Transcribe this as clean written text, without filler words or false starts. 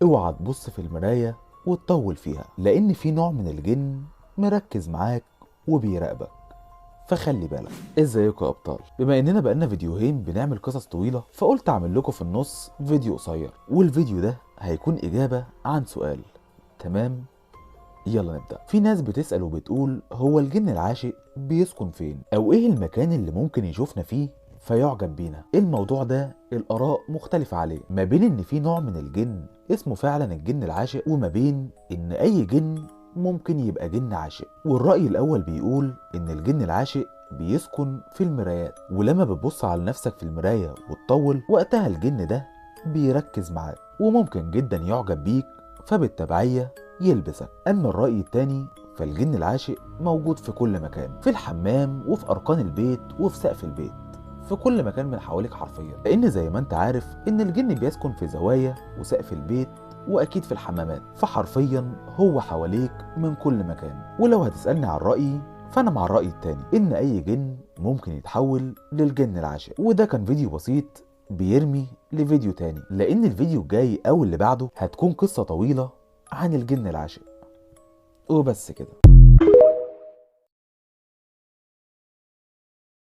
اوعى تبص في المراية وتطول فيها، لان في نوع من الجن مركز معاك وبيراقبك، فخلي بالك. ازيكم يا ابطال؟ بما اننا بقالنا فيديوهين بنعمل قصص طويلة، فقلت اعمل لكم في النص فيديو قصير، والفيديو ده هيكون اجابة عن سؤال. تمام، يلا نبدأ. في ناس بتسأل وبتقول هو الجن العاشق بيسكن فين؟ او ايه المكان اللي ممكن يشوفنا فيه فيعجب بينا؟ الموضوع ده الآراء مختلفة عليه، ما بين ان في نوع من الجن اسمه فعلا الجن العاشق، وما بين ان اي جن ممكن يبقى جن عاشق. والرأي الأول بيقول ان الجن العاشق بيسكن في المرايات، ولما بتبص على نفسك في المراية وتطول وقتها الجن ده بيركز معاك وممكن جدا يعجب بيك، فبالتبعية يلبسك. اما الرأي التاني فالجن العاشق موجود في كل مكان، في الحمام وفي اركان البيت وفي سقف البيت، في كل مكان من حواليك حرفيا، لان زي ما انت عارف ان الجن بيسكن في زوايا وسقف البيت واكيد في الحمامات، فحرفيا هو حواليك من كل مكان. ولو هتسألني عن رأيي فانا مع الرأي التاني، ان اي جن ممكن يتحول للجن العاشق. وده كان فيديو بسيط بيرمي لفيديو تاني، لان الفيديو الجاي او اللي بعده هتكون قصة طويلة عن الجن العاشق. وبس كده.